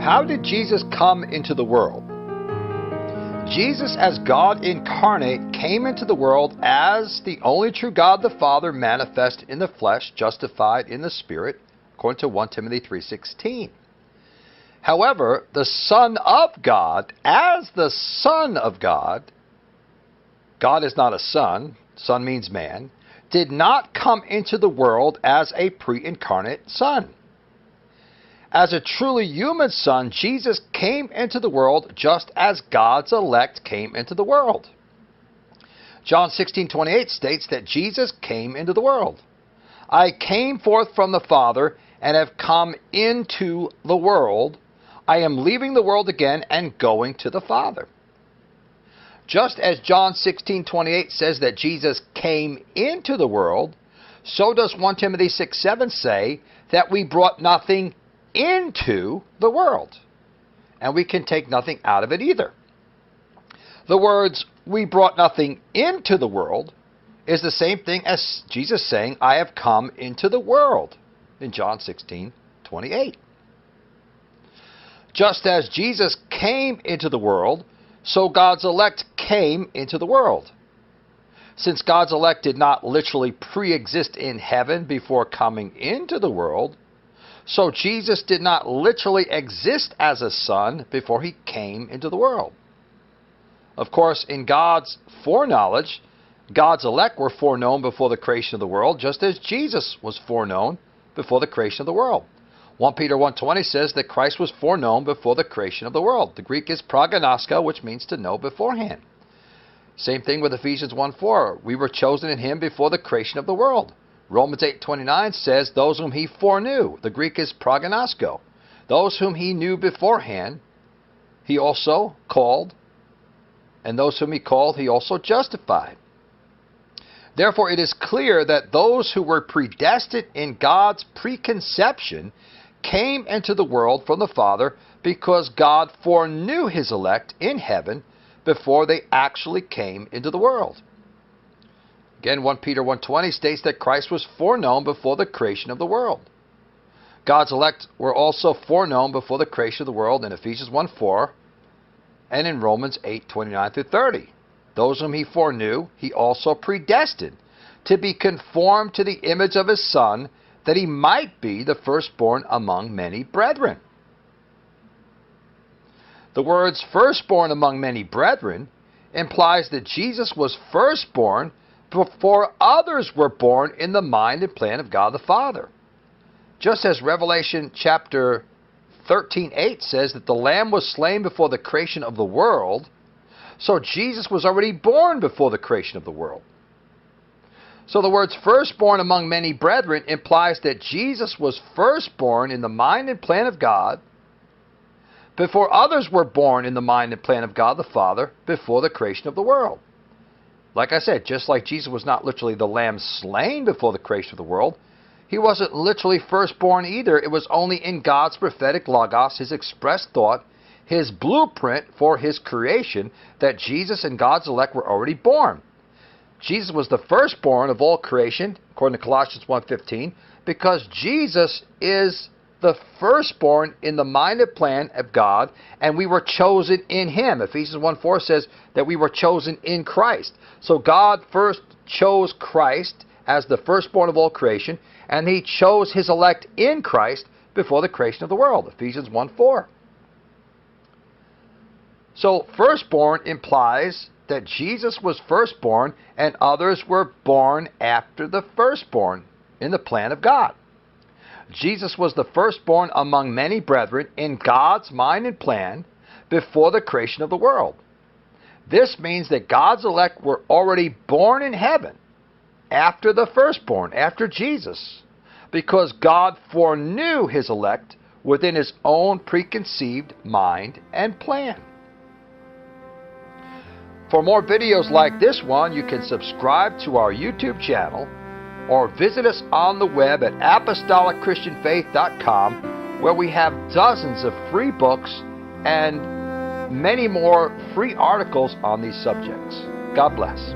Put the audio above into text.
How did Jesus come into the world? Jesus, as God incarnate, came into the world as the only true God the Father, manifest in the flesh, justified in the Spirit, according to 1 Timothy 3:16. However, the Son of God, as the Son of God, God is not a son, son means man, did not come into the world as a pre-incarnate son. As a truly human son, Jesus came into the world just as God's elect came into the world. John 16:28 states that Jesus came into the world. I came forth from the Father and have come into the world. I am leaving the world again and going to the Father. Just as John 16:28 says that Jesus came into the world, so does 1 Timothy 6:7 say that we brought nothing into the world, and we can take nothing out of it either. The words, we brought nothing into the world, is the same thing as Jesus saying, I have come into the world, in John 16:28. Just as Jesus came into the world, so God's elect came into the world. Since God's elect did not literally pre-exist in heaven before coming into the world, so Jesus did not literally exist as a son before he came into the world. Of course, in God's foreknowledge, God's elect were foreknown before the creation of the world, just as Jesus was foreknown before the creation of the world. 1 Peter 1:20 says that Christ was foreknown before the creation of the world. The Greek is prognosko, which means to know beforehand. Same thing with Ephesians 1:4. We were chosen in him before the creation of the world. Romans 8:29 says, those whom he foreknew. The Greek is prognosko. Those whom he knew beforehand, he also called, and those whom he called, he also justified. Therefore, it is clear that those who were predestined in God's preconception came into the world from the Father because God foreknew his elect in heaven before they actually came into the world. Again, 1 Peter 1:20 states that Christ was foreknown before the creation of the world. God's elect were also foreknown before the creation of the world in Ephesians 1:4 and in Romans 8:29-30. Those whom he foreknew, he also predestined to be conformed to the image of his Son, that he might be the firstborn among many brethren. The words firstborn among many brethren implies that Jesus was firstborn before others were born in the mind and plan of God the Father. Just as Revelation chapter 13:8 says that the Lamb was slain before the creation of the world, so Jesus was already born before the creation of the world. So the words firstborn among many brethren implies that Jesus was firstborn in the mind and plan of God before others were born in the mind and plan of God the Father before the creation of the world. Like I said, just like Jesus was not literally the lamb slain before the creation of the world, he wasn't literally firstborn either. It was only in God's prophetic logos, his expressed thought, his blueprint for his creation, that Jesus and God's elect were already born. Jesus was the firstborn of all creation, according to Colossians 1:15, because Jesus is the firstborn in the mind and plan of God, and we were chosen in him. Ephesians 1:4 says that we were chosen in Christ. So God first chose Christ as the firstborn of all creation, and he chose his elect in Christ before the creation of the world. Ephesians 1:4. So firstborn implies that Jesus was firstborn and others were born after the firstborn in the plan of God. Jesus was the firstborn among many brethren in God's mind and plan before the creation of the world. This means that God's elect were already born in heaven after the firstborn, after Jesus, because God foreknew his elect within his own preconceived mind and plan. For more videos like this one, you can subscribe to our YouTube channel or visit us on the web at apostolic-christian-faith.com, where we have dozens of free books and many more free articles on these subjects. God bless.